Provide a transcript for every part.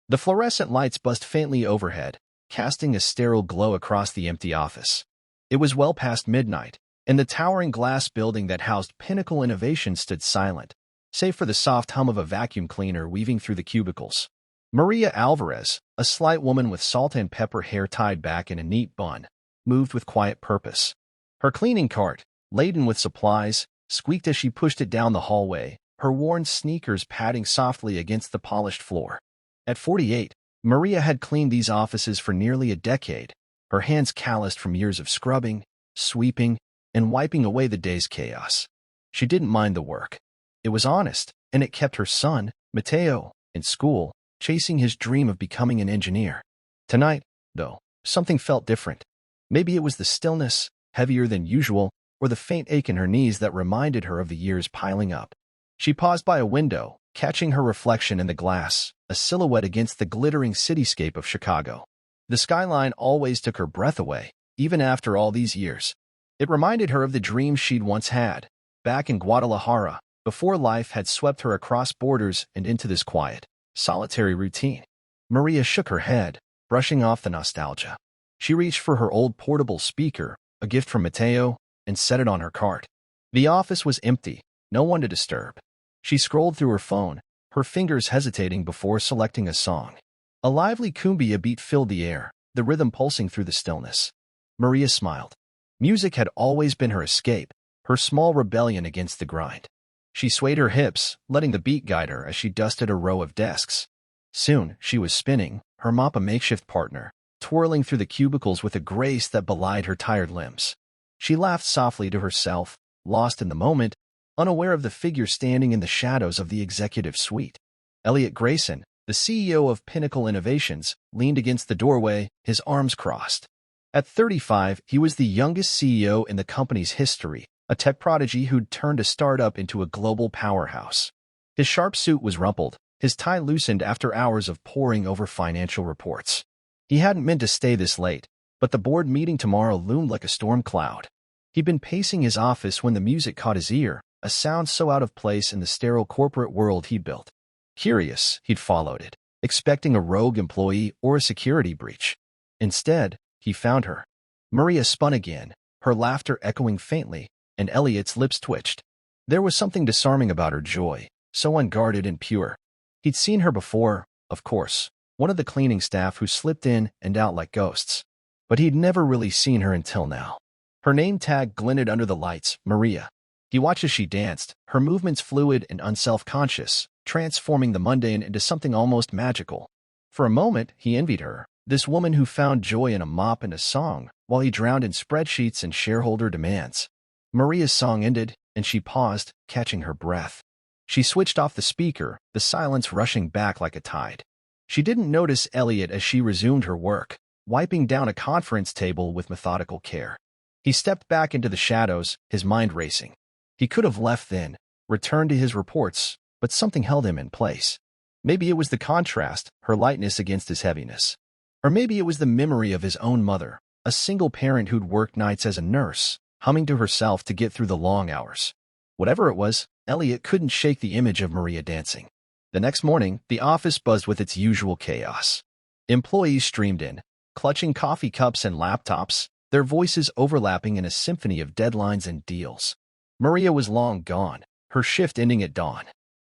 The fluorescent lights buzzed faintly overhead, casting a sterile glow across the empty office. It was well past midnight, and the towering glass building that housed Pinnacle Innovations stood silent, save for the soft hum of a vacuum cleaner weaving through the cubicles. Maria Alvarez, a slight woman with salt and pepper hair tied back in a neat bun, moved with quiet purpose. Her cleaning cart, laden with supplies, squeaked as she pushed it down the hallway, her worn sneakers padding softly against the polished floor. At 48, Maria had cleaned these offices for nearly a decade, her hands calloused from years of scrubbing, sweeping, and wiping away the day's chaos. She didn't mind the work. It was honest, and it kept her son, Mateo, in school, chasing his dream of becoming an engineer. Tonight, though, something felt different. Maybe it was the stillness, heavier than usual, or the faint ache in her knees that reminded her of the years piling up. She paused by a window, catching her reflection in the glass, a silhouette against the glittering cityscape of Chicago. The skyline always took her breath away, even after all these years. It reminded her of the dreams she'd once had, back in Guadalajara, before life had swept her across borders and into this quiet, solitary routine. Maria shook her head, brushing off the nostalgia. She reached for her old portable speaker, a gift from Mateo, and set it on her cart. The office was empty, no one to disturb. She scrolled through her phone, her fingers hesitating before selecting a song. A lively cumbia beat filled the air, the rhythm pulsing through the stillness. Maria smiled. Music had always been her escape, her small rebellion against the grind. She swayed her hips, letting the beat guide her as she dusted a row of desks. Soon, she was spinning, her mop a makeshift partner, twirling through the cubicles with a grace that belied her tired limbs. She laughed softly to herself, lost in the moment, unaware of the figure standing in the shadows of the executive suite. Elliot Grayson, the CEO of Pinnacle Innovations, leaned against the doorway, his arms crossed. At 35, he was the youngest CEO in the company's history, a tech prodigy who'd turned a startup into a global powerhouse. His sharp suit was rumpled, his tie loosened after hours of poring over financial reports. He hadn't meant to stay this late, but the board meeting tomorrow loomed like a storm cloud. He'd been pacing his office when the music caught his ear, a sound so out of place in the sterile corporate world he'd built. Curious, he'd followed it, expecting a rogue employee or a security breach. Instead, he found her. Maria spun again, her laughter echoing faintly, and Elliot's lips twitched. There was something disarming about her joy, so unguarded and pure. He'd seen her before, of course, one of the cleaning staff who slipped in and out like ghosts. But he'd never really seen her until now. Her name tag glinted under the lights, Maria. He watched as she danced, her movements fluid and unself-conscious, transforming the mundane into something almost magical. For a moment, he envied her, this woman who found joy in a mop and a song, while he drowned in spreadsheets and shareholder demands. Maria's song ended, and she paused, catching her breath. She switched off the speaker, the silence rushing back like a tide. She didn't notice Elliot as she resumed her work, wiping down a conference table with methodical care. He stepped back into the shadows, his mind racing. He could have left then, returned to his reports, but something held him in place. Maybe it was the contrast, her lightness against his heaviness. Or maybe it was the memory of his own mother, a single parent who'd worked nights as a nurse, humming to herself to get through the long hours. Whatever it was, Elliot couldn't shake the image of Maria dancing. The next morning, the office buzzed with its usual chaos. Employees streamed in, clutching coffee cups and laptops, their voices overlapping in a symphony of deadlines and deals. Maria was long gone, her shift ending at dawn.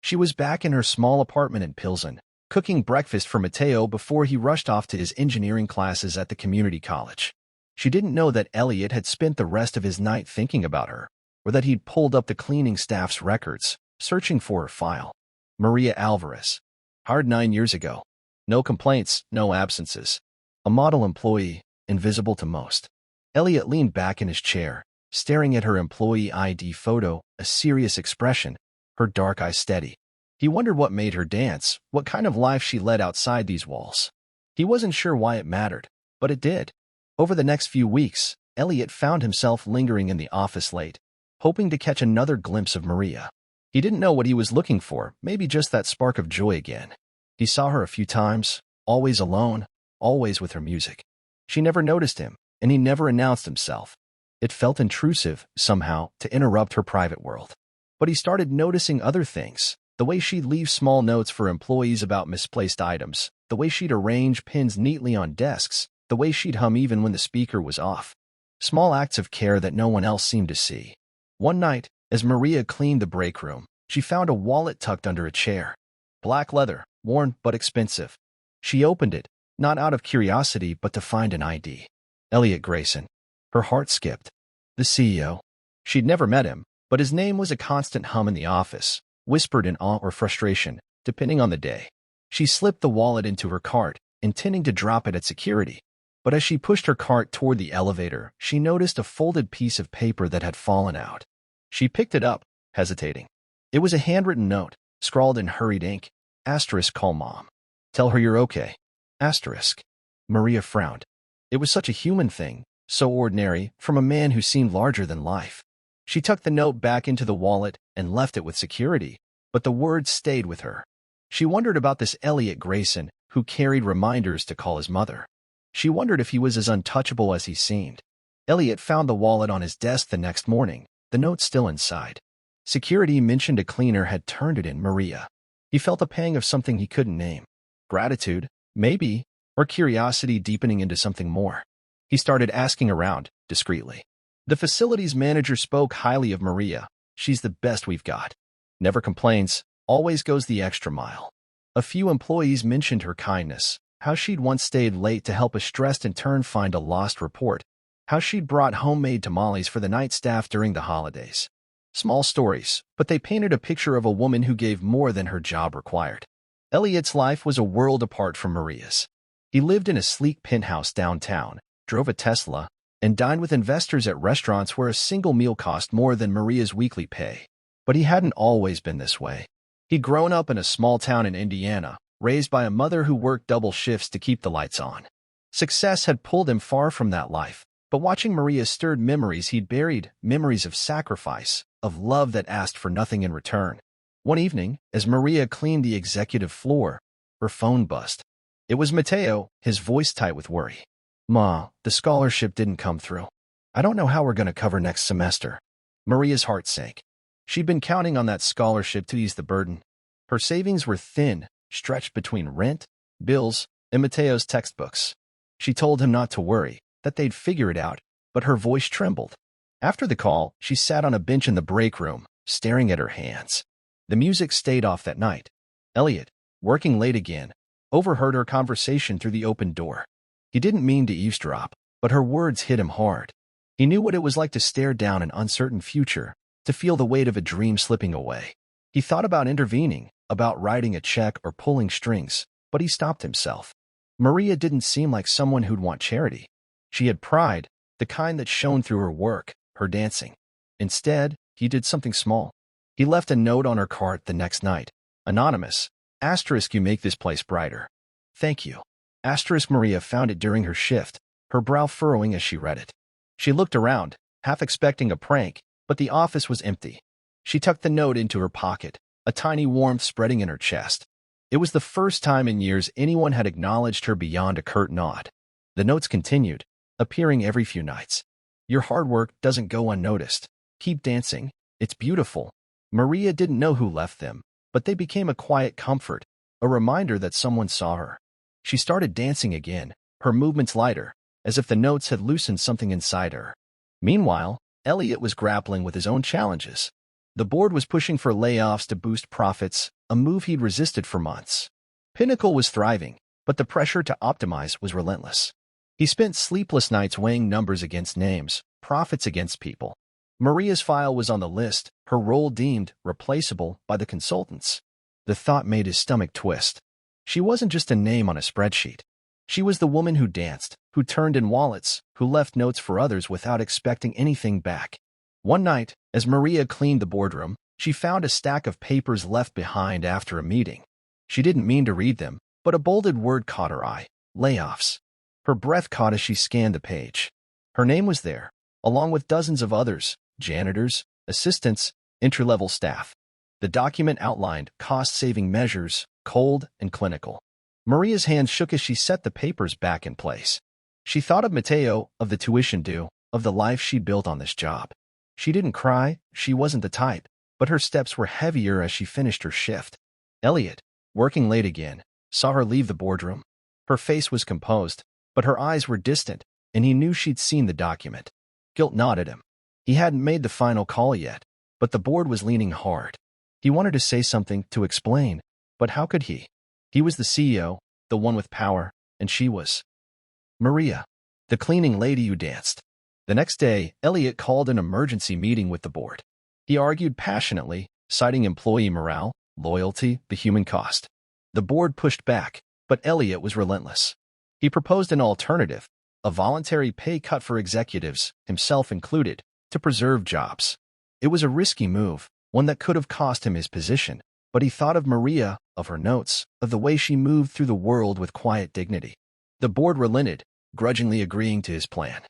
She was back in her small apartment in Pilsen, cooking breakfast for Mateo before he rushed off to his engineering classes at the community college. She didn't know that Elliot had spent the rest of his night thinking about her, or that he'd pulled up the cleaning staff's records, searching for her file. Maria Alvarez. Hired 9 years ago. No complaints, no absences. A model employee, invisible to most. Elliot leaned back in his chair, staring at her employee ID photo, a serious expression, her dark eyes steady. He wondered what made her dance, what kind of life she led outside these walls. He wasn't sure why it mattered, but it did. Over the next few weeks, Elliot found himself lingering in the office late, hoping to catch another glimpse of Maria. He didn't know what he was looking for, maybe just that spark of joy again. He saw her a few times, always alone, always with her music. She never noticed him, and he never announced himself. It felt intrusive, somehow, to interrupt her private world. But he started noticing other things, The way she'd leave small notes for employees about misplaced items, the way she'd arrange pins neatly on desks, the way she'd hum even when the speaker was off. Small acts of care that no one else seemed to see. One night, as Maria cleaned the break room, she found a wallet tucked under a chair. Black leather, worn but expensive. She opened it, not out of curiosity but to find an ID. Elliot Grayson. Her heart skipped. The CEO. She'd never met him, but his name was a constant hum in the office, whispered in awe or frustration, depending on the day. She slipped the wallet into her cart, intending to drop it at security. But as she pushed her cart toward the elevator, she noticed a folded piece of paper that had fallen out. She picked it up, hesitating. It was a handwritten note, scrawled in hurried ink. * Call mom. Tell her you're okay. *. Maria frowned. It was such a human thing, so ordinary, from a man who seemed larger than life. She tucked the note back into the wallet and left it with security, but the words stayed with her. She wondered about this Elliot Grayson, who carried reminders to call his mother. She wondered if he was as untouchable as he seemed. Elliot found the wallet on his desk the next morning, the note still inside. Security mentioned a cleaner had turned it in. Maria. He felt a pang of something he couldn't name. Gratitude, maybe, or curiosity deepening into something more. He started asking around, discreetly. The facilities manager spoke highly of Maria. She's the best we've got. Never complains, always goes the extra mile. A few employees mentioned her kindness, how she'd once stayed late to help a stressed intern find a lost report, how she'd brought homemade tamales for the night staff during the holidays. Small stories, but they painted a picture of a woman who gave more than her job required. Elliot's life was a world apart from Maria's. He lived in a sleek penthouse downtown, drove a Tesla, and dined with investors at restaurants where a single meal cost more than Maria's weekly pay. But he hadn't always been this way. He'd grown up in a small town in Indiana, raised by a mother who worked double shifts to keep the lights on. Success had pulled him far from that life, but watching Maria stirred memories he'd buried, memories of sacrifice, of love that asked for nothing in return. One evening, as Maria cleaned the executive floor, her phone buzzed. It was Mateo, his voice tight with worry. "Ma, the scholarship didn't come through. I don't know how we're going to cover next semester." Maria's heart sank. She'd been counting on that scholarship to ease the burden. Her savings were thin, stretched between rent, bills, and Mateo's textbooks. She told him not to worry, that they'd figure it out, but her voice trembled. After the call, she sat on a bench in the break room, staring at her hands. The music stayed off that night. Elliot, working late again, overheard her conversation through the open door. He didn't mean to eavesdrop, but her words hit him hard. He knew what it was like to stare down an uncertain future, to feel the weight of a dream slipping away. He thought about intervening, about writing a check or pulling strings, but he stopped himself. Maria didn't seem like someone who'd want charity. She had pride, the kind that shone through her work, her dancing. Instead, he did something small. He left a note on her cart the next night. Anonymous. * You make this place brighter. Thank you. * Maria found it during her shift, her brow furrowing as she read it. She looked around, half expecting a prank, but the office was empty. She tucked the note into her pocket, a tiny warmth spreading in her chest. It was the first time in years anyone had acknowledged her beyond a curt nod. The notes continued, appearing every few nights. Your hard work doesn't go unnoticed. Keep dancing. It's beautiful. Maria didn't know who left them, but they became a quiet comfort, a reminder that someone saw her. She started dancing again, her movements lighter, as if the notes had loosened something inside her. Meanwhile, Elliot was grappling with his own challenges. The board was pushing for layoffs to boost profits, a move he'd resisted for months. Pinnacle was thriving, but the pressure to optimize was relentless. He spent sleepless nights weighing numbers against names, profits against people. Maria's file was on the list, her role deemed replaceable by the consultants. The thought made his stomach twist. She wasn't just a name on a spreadsheet. She was the woman who danced, who turned in wallets, who left notes for others without expecting anything back. One night, as Maria cleaned the boardroom, she found a stack of papers left behind after a meeting. She didn't mean to read them, but a bolded word caught her eye: layoffs. Her breath caught as she scanned the page. Her name was there, along with dozens of others, janitors, assistants, entry-level staff. The document outlined cost-saving measures, cold and clinical. Maria's hands shook as she set the papers back in place. She thought of Mateo, of the tuition due, of the life she'd built on this job. She didn't cry, she wasn't the type, but her steps were heavier as she finished her shift. Elliot, working late again, saw her leave the boardroom. Her face was composed, but her eyes were distant, and he knew she'd seen the document. Guilt gnawed at him. He hadn't made the final call yet, but the board was leaning hard. He wanted to say something, to explain, but how could he? He was the CEO, the one with power, and she was Maria, the cleaning lady who danced. The next day, Elliot called an emergency meeting with the board. He argued passionately, citing employee morale, loyalty, the human cost. The board pushed back, but Elliot was relentless. He proposed an alternative, a voluntary pay cut for executives, himself included, to preserve jobs. It was a risky move, one that could have cost him his position, but he thought of Maria, of her notes, of the way she moved through the world with quiet dignity. The board relented, grudgingly agreeing to his plan.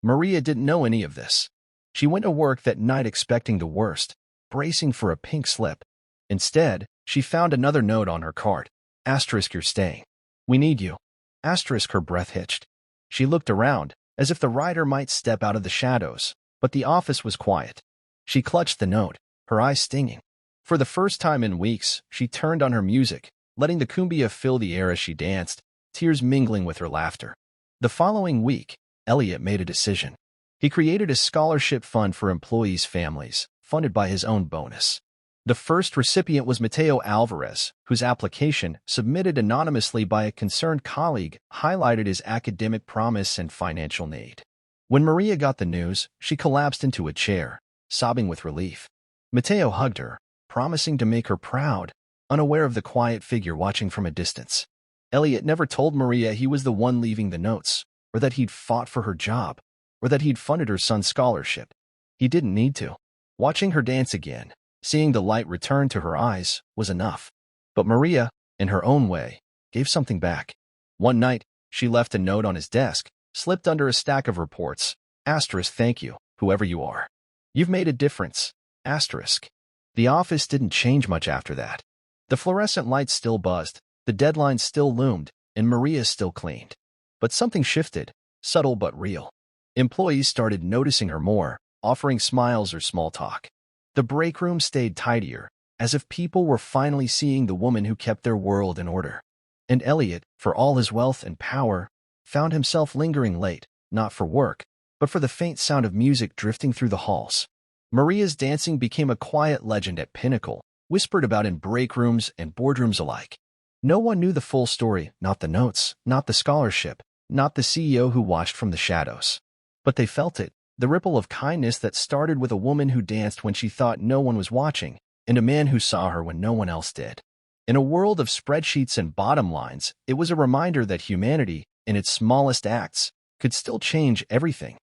Maria didn't know any of this. She went to work that night expecting the worst, bracing for a pink slip. Instead, she found another note on her card. Asterisk, you're staying. We need you. Asterisk, her breath hitched. She looked around, as if the writer might step out of the shadows, but the office was quiet. She clutched the note, her eyes stinging. For the first time in weeks, she turned on her music, letting the cumbia fill the air as she danced, tears mingling with her laughter. The following week, Elliot made a decision. He created a scholarship fund for employees' families, funded by his own bonus. The first recipient was Mateo Alvarez, whose application, submitted anonymously by a concerned colleague, highlighted his academic promise and financial need. When Maria got the news, she collapsed into a chair, sobbing with relief. Mateo hugged her, promising to make her proud, unaware of the quiet figure watching from a distance. Elliot never told Maria he was the one leaving the notes, or that he'd fought for her job, or that he'd funded her son's scholarship. He didn't need to. Watching her dance again, seeing the light return to her eyes, was enough. But Maria, in her own way, gave something back. One night, she left a note on his desk, slipped under a stack of reports. Asterisk, thank you, whoever you are. You've made a difference. Asterisk. The office didn't change much after that. The fluorescent lights still buzzed, the deadlines still loomed, and Maria still cleaned. But something shifted, subtle but real. Employees started noticing her more, offering smiles or small talk. The break room stayed tidier, as if people were finally seeing the woman who kept their world in order. And Elliot, for all his wealth and power, found himself lingering late, not for work, but for the faint sound of music drifting through the halls. Maria's dancing became a quiet legend at Pinnacle, whispered about in break rooms and boardrooms alike. No one knew the full story, not the notes, not the scholarship, not the CEO who watched from the shadows. But they felt it, the ripple of kindness that started with a woman who danced when she thought no one was watching, and a man who saw her when no one else did. In a world of spreadsheets and bottom lines, it was a reminder that humanity, in its smallest acts, could still change everything.